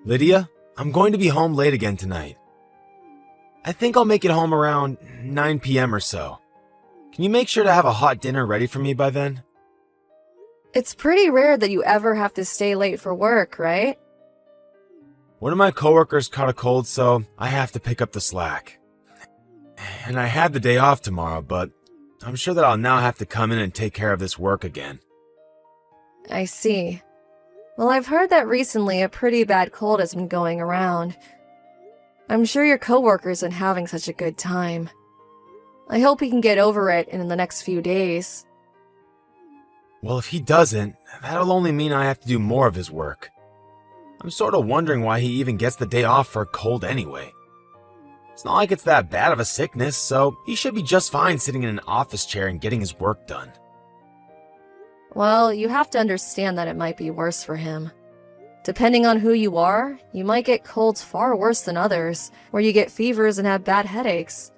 Lydia, I'm going to be home late again tonight. I think I'll make it home around 9 p.m. or so. Can you make sure to have a hot dinner ready for me by then? It's pretty rare that you ever have to stay late for work, right? One of my coworkers caught a cold, so I have to pick up the slack. And I had the day off tomorrow, but I'm sure that I'll now have to come in and take care of this work again. I see. Well, I've heard that recently a pretty bad cold has been going around. I'm sure your coworker isn't having such a good time. I hope he can get over it in the next few days. Well, if he doesn't, that'll only mean I have to do more of his work. I'm sort of wondering why he even gets the day off for a cold anyway. It's not like it's that bad of a sickness, so he should be just fine sitting in an office chair and getting his work done. Well, you have to understand that it might be worse for him. Depending on who you are, you might get colds far worse than others, where you get fevers and have bad headaches.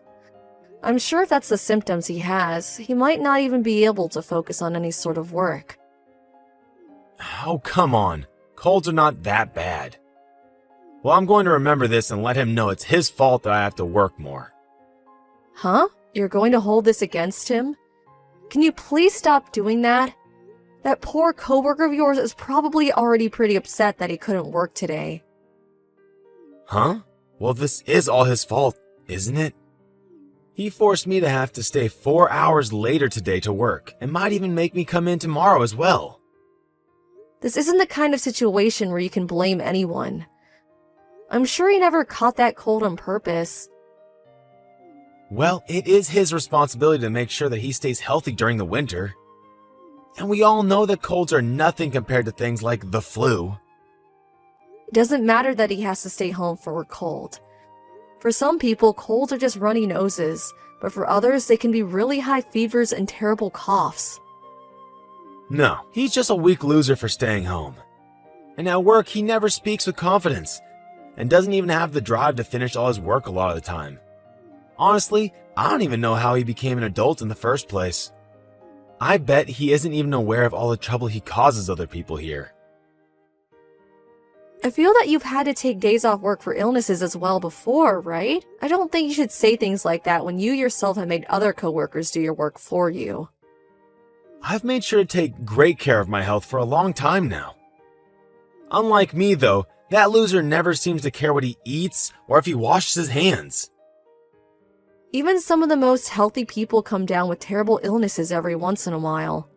I'm sure if that's the symptoms he has, he might not even be able to focus on any sort of work. Oh, come on. Colds are not that bad. Well, I'm going to remember this and let him know it's his fault that I have to work more. Huh? You're going to hold this against him? Can you please stop doing that? That poor coworker of yours is probably already pretty upset that he couldn't work today. Huh? Well, this is all his fault, isn't it? He forced me to have to stay 4 hours later today to work, and might even make me come in tomorrow as well. This isn't the kind of situation where you can blame anyone. I'm sure he never caught that cold on purpose. Well, it is his responsibility to make sure that he stays healthy during the winter. And we all know that colds are nothing compared to things like the flu. It doesn't matter that he has to stay home for a cold. For some people, colds are just runny noses, but for others, they can be really high fevers and terrible coughs. No, he's just a weak loser for staying home. And at work, he never speaks with confidence, and doesn't even have the drive to finish all his work a lot of the time. Honestly, I don't even know how he became an adult in the first place. I bet he isn't even aware of all the trouble he causes other people here. I feel that you've had to take days off work for illnesses as well before, right? I don't think you should say things like that when you yourself have made other coworkers do your work for you. I've made sure to take great care of my health for a long time now. Unlike me, though, that loser never seems to care what he eats or if he washes his hands. Even some of the most healthy people come down with terrible illnesses every once in a while.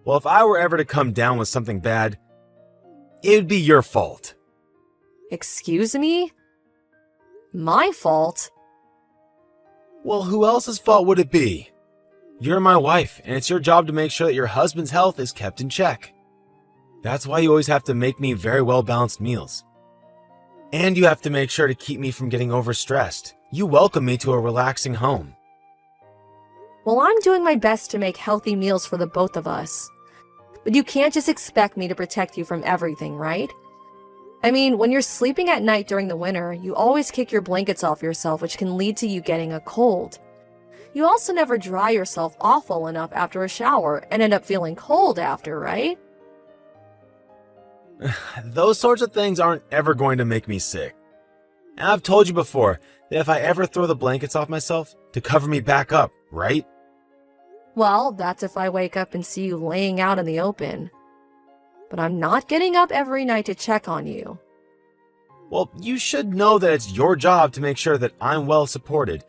Well, if I were ever to come down with something bad, it would be your fault. Excuse me? My fault? Well, who else's fault would it be? You're my wife, and it's your job to make sure that your husband's health is kept in check. That's why you always have to make me very well-balanced meals. And you have to make sure to keep me from getting overstressed. You welcome me to a relaxing home. Well, I'm doing my best to make healthy meals for the both of us. But you can't just expect me to protect you from everything, right? I mean, when you're sleeping at night during the winter, you always kick your blankets off yourself, which can lead to you getting a cold. You also never dry yourself off well enough after a shower and end up feeling cold after, right? Those sorts of things aren't ever going to make me sick. And I've told you before that if I ever throw the blankets off myself, to cover me back up, right? Well, that's if I wake up and see you laying out in the open. But I'm not getting up every night to check on you. Well, you should know that it's your job to make sure that I'm well supported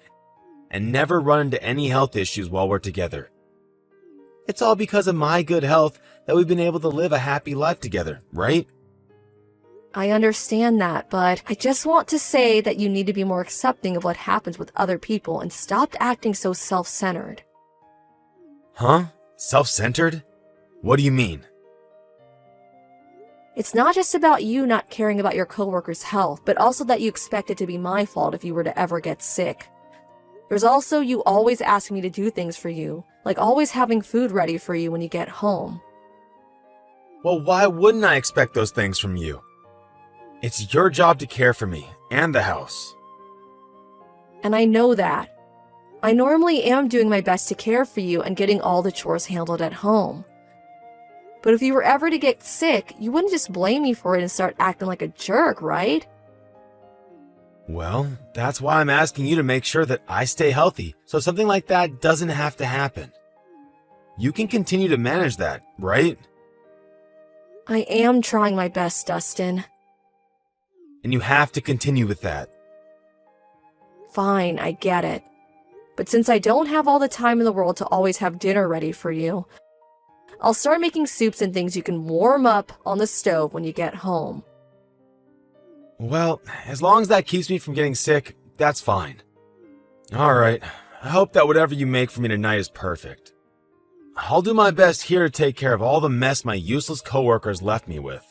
and never run into any health issues while we're together. It's all because of my good health that we've been able to live a happy life together, right? I understand that, but I just want to say that you need to be more accepting of what happens with other people and stop acting so self-centered. Huh? Self-centered? What do you mean? It's not just about you not caring about your coworker's health, but also that you expect it to be my fault if you were to ever get sick. There's also you always asking me to do things for you, like always having food ready for you when you get home. Well, why wouldn't I expect those things from you? It's your job to care for me and the house. And I know that. I normally am doing my best to care for you and getting all the chores handled at home. But if you were ever to get sick, you wouldn't just blame me for it and start acting like a jerk, right? Well, that's why I'm asking you to make sure that I stay healthy, so something like that doesn't have to happen. You can continue to manage that, right? I am trying my best, Dustin. And you have to continue with that. Fine, I get it. But since I don't have all the time in the world to always have dinner ready for you, I'll start making soups and things you can warm up on the stove when you get home. Well, as long as that keeps me from getting sick, that's fine. Alright, I hope that whatever you make for me tonight is perfect. I'll do my best here to take care of all the mess my useless coworkers left me with.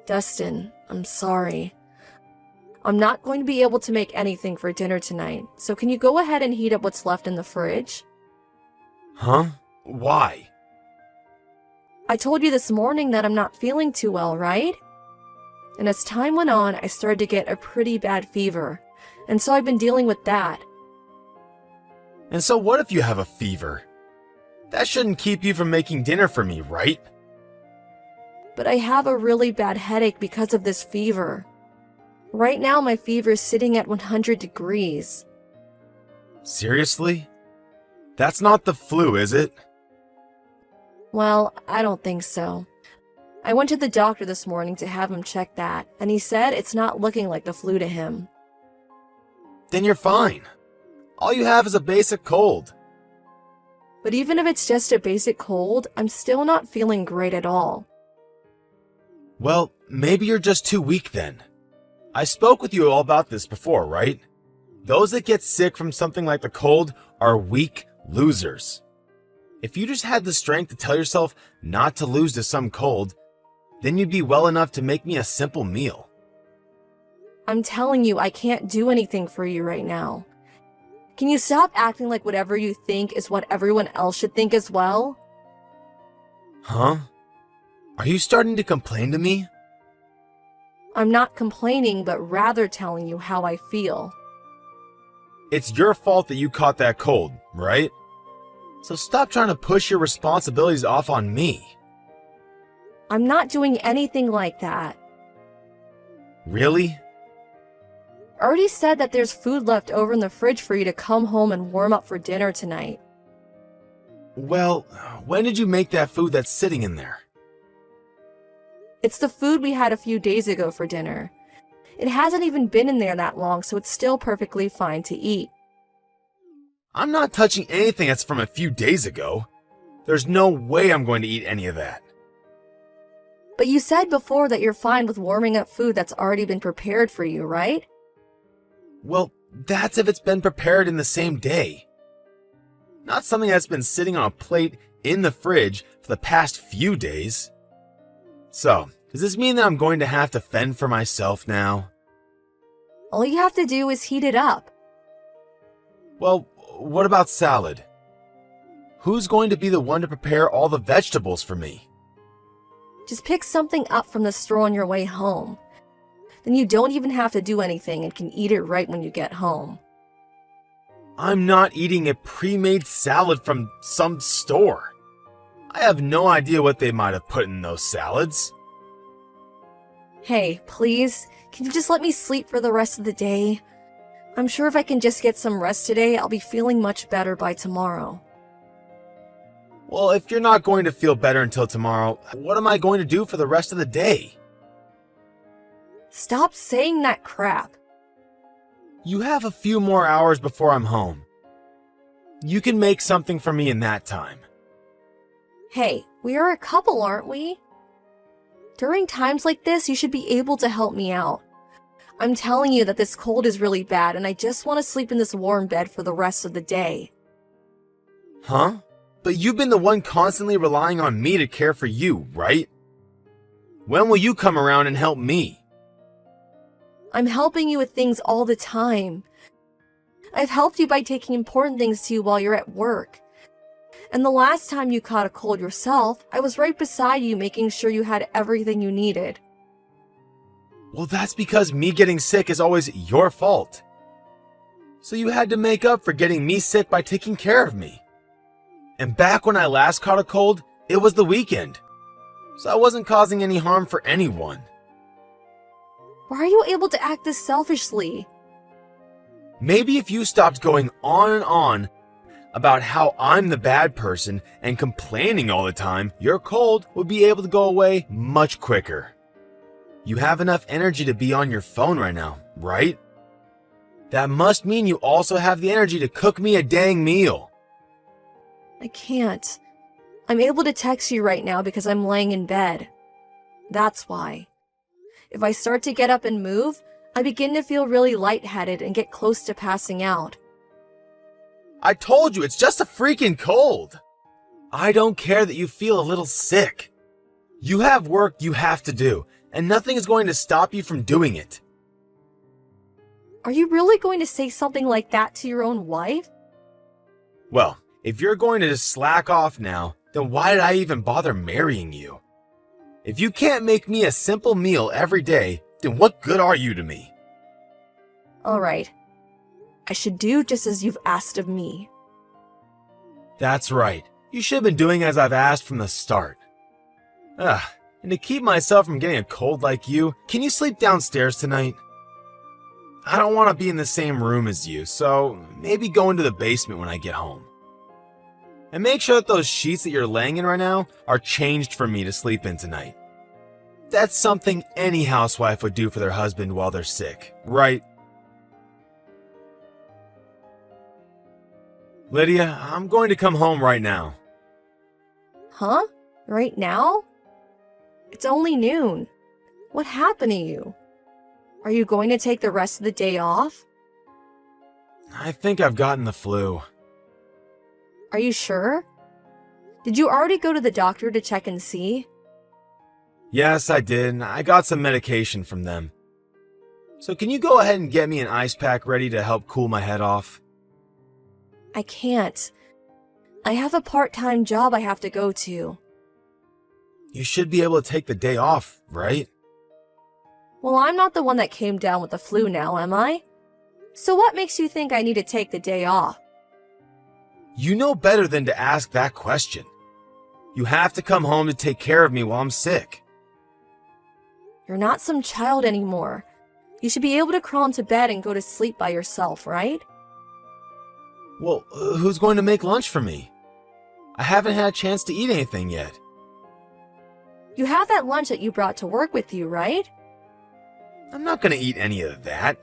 Dustin, I'm sorry. I'm not going to be able to make anything for dinner tonight, so can you go ahead and heat up what's left in the fridge? Huh? Why? I told you this morning that I'm not feeling too well, right? And as time went on, I started to get a pretty bad fever, and so I've been dealing with that. And so what if you have a fever? That shouldn't keep you from making dinner for me, right? But I have a really bad headache because of this fever. Right now, my fever is sitting at 100 degrees. Seriously? That's not the flu, is it? Well, I don't think so. I went to the doctor this morning to have him check that, and he said it's not looking like the flu to him. Then you're fine. All you have is a basic cold. But even if it's just a basic cold, I'm still not feeling great at all. Well, maybe you're just too weak then. I spoke with you all about this before, right? Those that get sick from something like the cold are weak losers. If you just had the strength to tell yourself not to lose to some cold, then you'd be well enough to make me a simple meal. I'm telling you, I can't do anything for you right now. Can you stop acting like whatever you think is what everyone else should think as well? Huh? Are you starting to complain to me? I'm not complaining, but rather telling you how I feel. It's your fault that you caught that cold, right? So stop trying to push your responsibilities off on me. I'm not doing anything like that. Really? I already said that there's food left over in the fridge for you to come home and warm up for dinner tonight. Well, when did you make that food that's sitting in there? It's the food we had a few days ago for dinner. It hasn't even been in there that long, so it's still perfectly fine to eat. I'm not touching anything that's from a few days ago. There's no way I'm going to eat any of that. But you said before that you're fine with warming up food that's already been prepared for you, right? Well, that's if it's been prepared in the same day. Not something that's been sitting on a plate in the fridge for the past few days. So, does this mean that I'm going to have to fend for myself now? All you have to do is heat it up. Well, what about salad? Who's going to be the one to prepare all the vegetables for me? Just pick something up from the store on your way home. Then you don't even have to do anything and can eat it right when you get home. I'm not eating a pre-made salad from some store. I have no idea what they might have put in those salads. Hey, please, can you just let me sleep for the rest of the day? I'm sure if I can just get some rest today, I'll be feeling much better by tomorrow. Well, if you're not going to feel better until tomorrow, what am I going to do for the rest of the day? Stop saying that crap. You have a few more hours before I'm home. You can make something for me in that time. Hey, we are a couple, aren't we? During times like this, you should be able to help me out. I'm telling you that this cold is really bad and I just want to sleep in this warm bed for the rest of the day. Huh? But you've been the one constantly relying on me to care for you, right? When will you come around and help me? I'm helping you with things all the time. I've helped you by taking important things to you while you're at work. And the last time you caught a cold yourself, I was right beside you making sure you had everything you needed. Well, that's because me getting sick is always your fault. So you had to make up for getting me sick by taking care of me. And back when I last caught a cold, it was the weekend. So I wasn't causing any harm for anyone. Why are you able to act this selfishly? Maybe if you stopped going on and on about how I'm the bad person and complaining all the time, your cold would be able to go away much quicker. You have enough energy to be on your phone right now, right? That must mean you also have the energy to cook me a dang meal. I can't. I'm able to text you right now because I'm laying in bed. That's why. If I start to get up and move, I begin to feel really lightheaded and get close to passing out. I told you, it's just a freaking cold. I don't care that you feel a little sick. You have work you have to do, and nothing is going to stop you from doing it. Are you really going to say something like that to your own wife? Well, if you're going to just slack off now, then why did I even bother marrying you? If you can't make me a simple meal every day, then what good are you to me? Alright. I should do just as you've asked of me. That's right. You should have been doing as I've asked from the start. And to keep myself from getting a cold like you, can you sleep downstairs tonight? I don't want to be in the same room as you, so maybe go into the basement when I get home. And make sure that those sheets that you're laying in right now are changed for me to sleep in tonight. That's something any housewife would do for their husband while they're sick, right? Lydia, I'm going to come home right now. Huh? Right now? It's only noon. What happened to you? Are you going to take the rest of the day off? I think I've gotten the flu. Are you sure? Did you already go to the doctor to check and see? Yes, I did. I got some medication from them. So can you go ahead and get me an ice pack ready to help cool my head off? I can't. I have a part-time job I have to go to. You should be able to take the day off, right? Well, I'm not the one that came down with the flu now, am I? So what makes you think I need to take the day off? You know better than to ask that question. You have to come home to take care of me while I'm sick. You're not some child anymore. You should be able to crawl into bed and go to sleep by yourself, right? Well, who's going to make lunch for me? I haven't had a chance to eat anything yet. You have that lunch that you brought to work with you, right? I'm not going to eat any of that.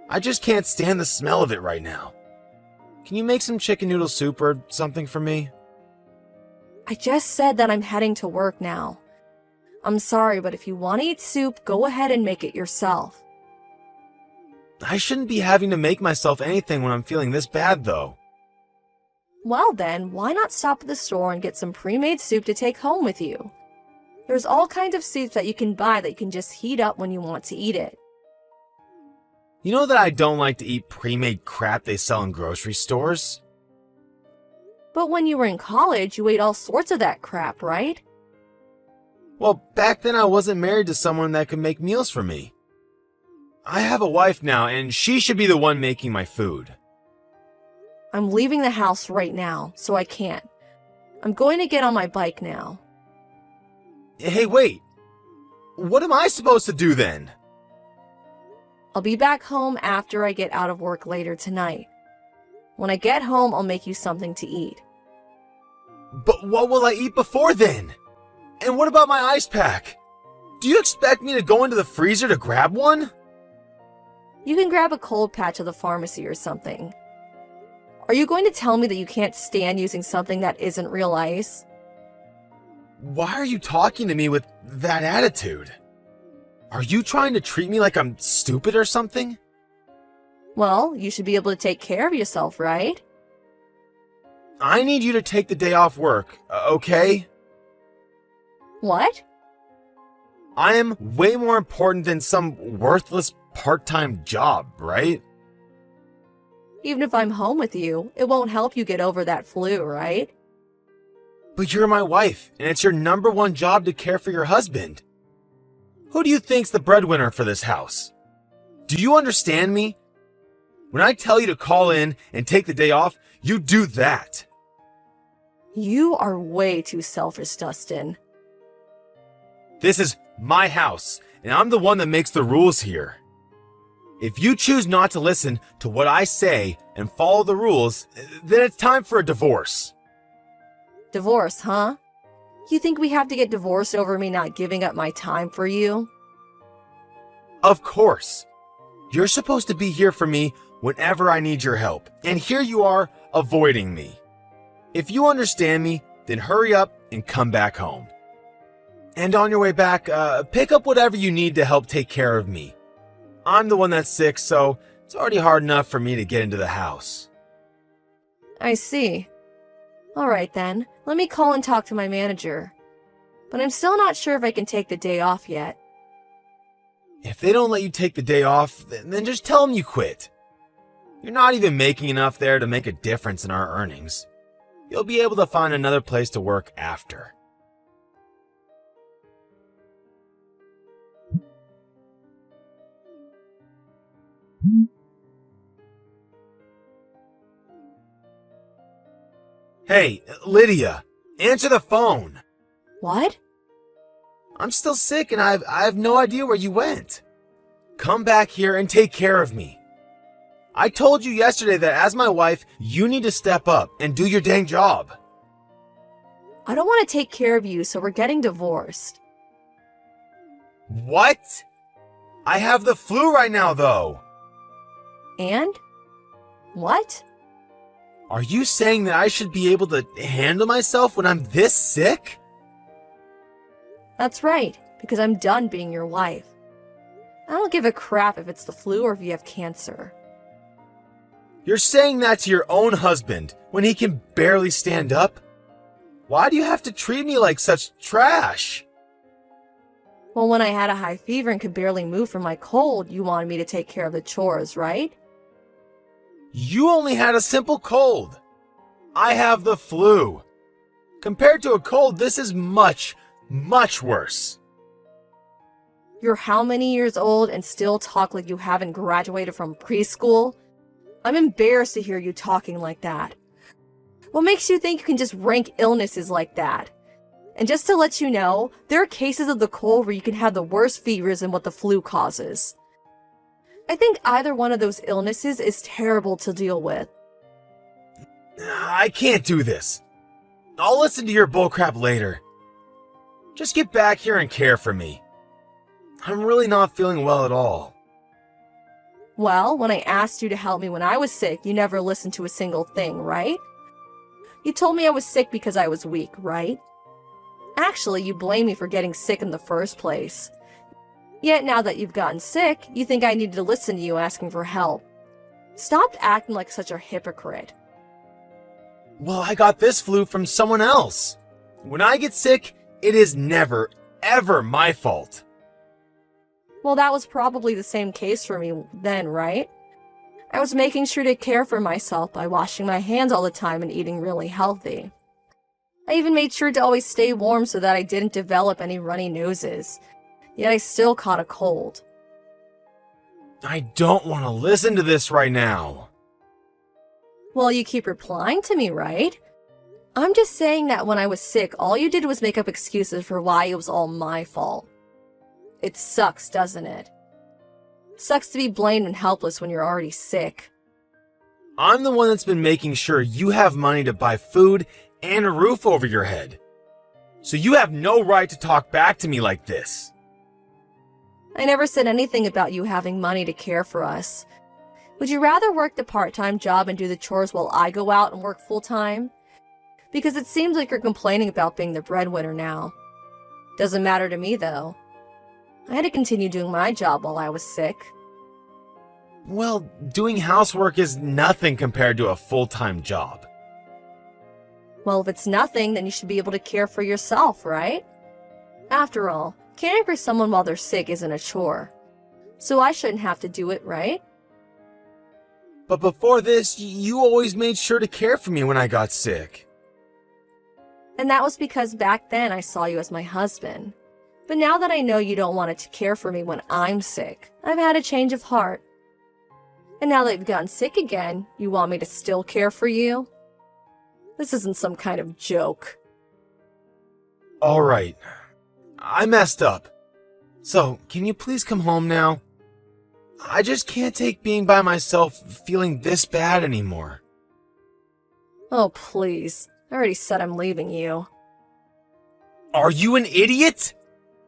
I just can't stand the smell of it right now. Can you make some chicken noodle soup or something for me? I just said that I'm heading to work now. I'm sorry, but if you want to eat soup, go ahead and make it yourself. I shouldn't be having to make myself anything when I'm feeling this bad, though. Well then, why not stop at the store and get some pre-made soup to take home with you? There's all kinds of soups that you can buy that you can just heat up when you want to eat it. You know that I don't like to eat pre-made crap they sell in grocery stores? But when you were in college, you ate all sorts of that crap, right? Well, back then I wasn't married to someone that could make meals for me. I have a wife now, and she should be the one making my food. I'm leaving the house right now, so I can't. I'm going to get on my bike now. Hey, wait. What am I supposed to do then? I'll be back home after I get out of work later tonight. When I get home, I'll make you something to eat. But what will I eat before then? And what about my ice pack? Do you expect me to go into the freezer to grab one? You can grab a cold patch at the pharmacy or something. Are you going to tell me that you can't stand using something that isn't real ice? Why are you talking to me with that attitude? Are you trying to treat me like I'm stupid or something? Well, you should be able to take care of yourself, right? I need you to take the day off work, okay? What? I am way more important than some worthless part-time job, right? Even if I'm home with you, it won't help you get over that flu, right? But you're my wife, and it's your number one job to care for your husband. Who do you think's the breadwinner for this house? Do you understand me? When I tell you to call in and take the day off, you do that. You are way too selfish, Dustin. This is my house, and I'm the one that makes the rules here. If you choose not to listen to what I say and follow the rules, then it's time for a divorce. Divorce, huh? You think we have to get divorced over me not giving up my time for you? Of course. You're supposed to be here for me whenever I need your help, and here you are avoiding me. If you understand me, then hurry up and come back home. And on your way back, pick up whatever you need to help take care of me. I'm the one that's sick, so it's already hard enough for me to get into the house. I see. All right then, let me call and talk to my manager. But I'm still not sure if I can take the day off yet. If they don't let you take the day off, then just tell them you quit. You're not even making enough there to make a difference in our earnings. You'll be able to find another place to work after. Hey, Lydia, answer the phone. What? I'm still sick and I have no idea where you went. Come back here and take care of me. I told you yesterday that as my wife, you need to step up and do your dang job. I don't want to take care of you, so we're getting divorced. What? I have the flu right now, though. And? What? Are you saying that I should be able to handle myself when I'm this sick? That's right, because I'm done being your wife. I don't give a crap if it's the flu or if you have cancer. You're saying that to your own husband when he can barely stand up? Why do you have to treat me like such trash? Well, when I had a high fever and could barely move from my cold, you wanted me to take care of the chores, right? You only had a simple cold. I have the flu. Compared to a cold, this is much, much worse. You're how many years old and still talk like you haven't graduated from preschool? I'm embarrassed to hear you talking like that. What makes you think you can just rank illnesses like that? And just to let you know, there are cases of the cold where you can have the worst fevers than what the flu causes. I think either one of those illnesses is terrible to deal with. I can't do this. I'll listen to your bullcrap later. Just get back here and care for me. I'm really not feeling well at all. Well, when I asked you to help me when I was sick, you never listened to a single thing, right? You told me I was sick because I was weak, right? Actually, you blame me for getting sick in the first place. Yet now that you've gotten sick, you think I needed to listen to you asking for help. Stop acting like such a hypocrite. Well, I got this flu from someone else. When I get sick, it is never, ever my fault. Well, that was probably the same case for me then, right? I was making sure to care for myself by washing my hands all the time and eating really healthy. I even made sure to always stay warm so that I didn't develop any runny noses. Yet I still caught a cold. I don't want to listen to this right now. Well, you keep replying to me, right? I'm just saying that when I was sick, all you did was make up excuses for why it was all my fault. It sucks, doesn't it? Sucks to be blamed and helpless when you're already sick. I'm the one that's been making sure you have money to buy food and a roof over your head. So you have no right to talk back to me like this. I never said anything about you having money to care for us. Would you rather work the part-time job and do the chores while I go out and work full-time? Because it seems like you're complaining about being the breadwinner now. Doesn't matter to me, though. I had to continue doing my job while I was sick. Well, doing housework is nothing compared to a full-time job. Well, if it's nothing, then you should be able to care for yourself, right? After all, caring for someone while they're sick isn't a chore. So I shouldn't have to do it, right? But before this, you always made sure to care for me when I got sick. And that was because back then I saw you as my husband. But now that I know you don't want to care for me when I'm sick, I've had a change of heart. And now that you've gotten sick again, you want me to still care for you? This isn't some kind of joke. Alright, I messed up. So, can you please come home now? I just can't take being by myself feeling this bad anymore. Oh, please. I already said I'm leaving you. Are you an idiot?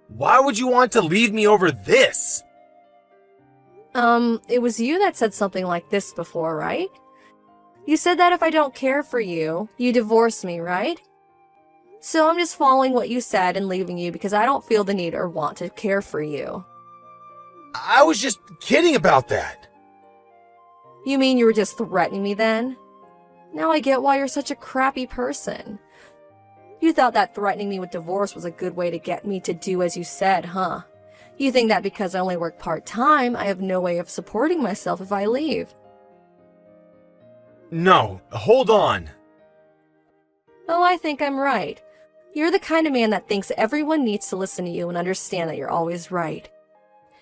Why would you want to leave me over this? It was you that said something like this before, right? You said that if I don't care for you, you divorce me, right? So I'm just following what you said and leaving you because I don't feel the need or want to care for you. I was just kidding about that. You mean you were just threatening me then? Now I get why you're such a crappy person. You thought that threatening me with divorce was a good way to get me to do as you said, huh? You think that because I only work part-time, I have no way of supporting myself if I leave. No, hold on. Oh, I think I'm right. You're the kind of man that thinks everyone needs to listen to you and understand that you're always right.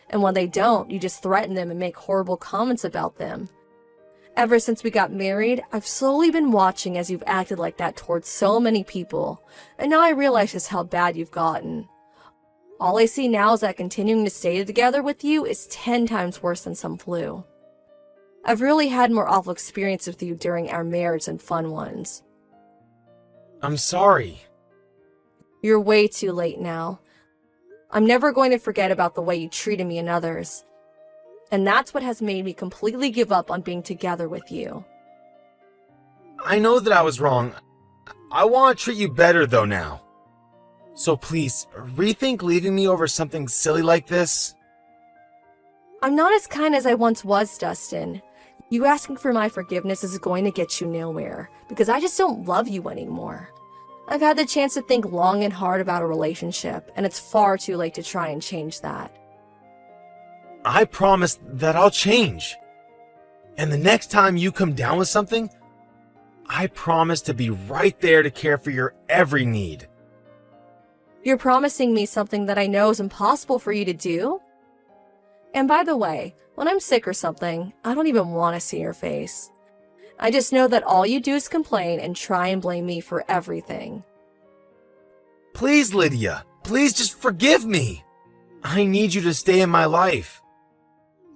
And when they don't, you just threaten them and make horrible comments about them. Ever since we got married, I've slowly been watching as you've acted like that towards so many people, and now I realize just how bad you've gotten. All I see now is that continuing to stay together with you is 10 times worse than some flu. I've really had more awful experiences with you during our marriage than fun ones. I'm sorry. You're way too late now. I'm never going to forget about the way you treated me and others. And that's what has made me completely give up on being together with you. I know that I was wrong. I want to treat you better though now. So please, rethink leaving me over something silly like this. I'm not as kind as I once was, Dustin. You asking for my forgiveness is going to get you nowhere, because I just don't love you anymore. I've had the chance to think long and hard about a relationship, and it's far too late to try and change that. I promise that I'll change. And the next time you come down with something, I promise to be right there to care for your every need. You're promising me something that I know is impossible for you to do? And by the way, when I'm sick or something, I don't even want to see your face. I just know that all you do is complain and try and blame me for everything. Please, Lydia, please just forgive me. I need you to stay in my life.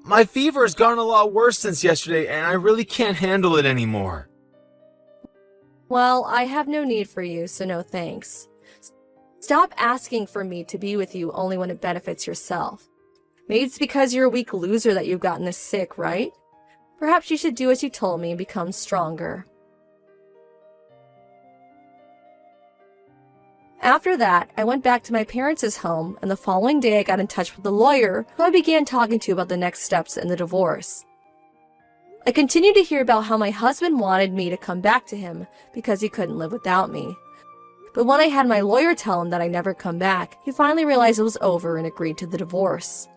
My fever has gotten a lot worse since yesterday, and I really can't handle it anymore. Well, I have no need for you, so no thanks. Stop asking for me to be with you only when it benefits yourself. Maybe it's because you're a weak loser that you've gotten this sick, right? Perhaps you should do as you told me and become stronger. After that, I went back to my parents' home, and the following day I got in touch with the lawyer who I began talking to about the next steps in the divorce. I continued to hear about how my husband wanted me to come back to him because he couldn't live without me. But when I had my lawyer tell him that I never come back, he finally realized it was over and agreed to the divorce.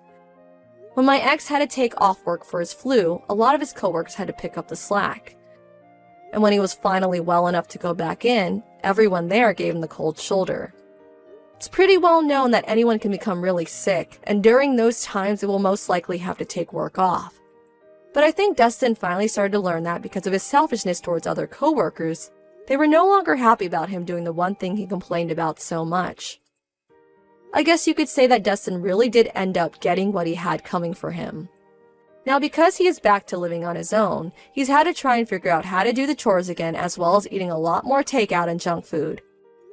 When my ex had to take off work for his flu, a lot of his coworkers had to pick up the slack. And when he was finally well enough to go back in, everyone there gave him the cold shoulder. It's pretty well known that anyone can become really sick, and during those times they will most likely have to take work off. But I think Dustin finally started to learn that because of his selfishness towards other coworkers, they were no longer happy about him doing the one thing he complained about so much. I guess you could say that Dustin really did end up getting what he had coming for him. Now, because he is back to living on his own, he's had to try and figure out how to do the chores again, as well as eating a lot more takeout and junk food.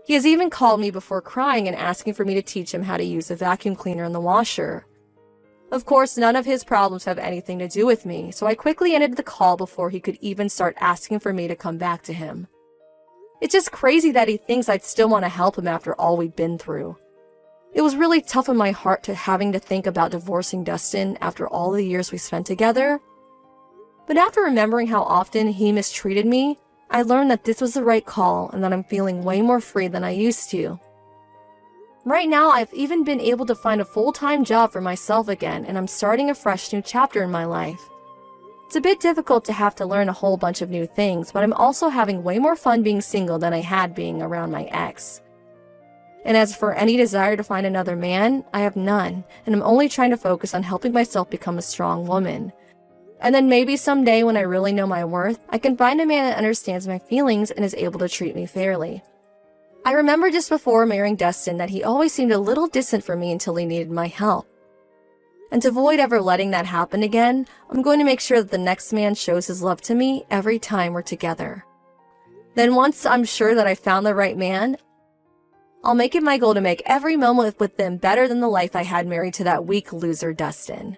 He has even called me before crying and asking for me to teach him how to use the vacuum cleaner and the washer. Of course, none of his problems have anything to do with me, so I quickly ended the call before he could even start asking for me to come back to him. It's just crazy that he thinks I'd still want to help him after all we've been through. It was really tough in my heart to having to think about divorcing Dustin after all the years we spent together. But after remembering how often he mistreated me, I learned that this was the right call and that I'm feeling way more free than I used to. Right now, I've even been able to find a full-time job for myself again, and I'm starting a fresh new chapter in my life. It's a bit difficult to have to learn a whole bunch of new things, but I'm also having way more fun being single than I had being around my ex. And as for any desire to find another man, I have none, and I'm only trying to focus on helping myself become a strong woman. And then maybe someday when I really know my worth, I can find a man that understands my feelings and is able to treat me fairly. I remember just before marrying Dustin that he always seemed a little distant from me until he needed my help. And to avoid ever letting that happen again, I'm going to make sure that the next man shows his love to me every time we're together. Then once I'm sure that I found the right man, I'll make it my goal to make every moment with them better than the life I had married to that weak loser Dustin.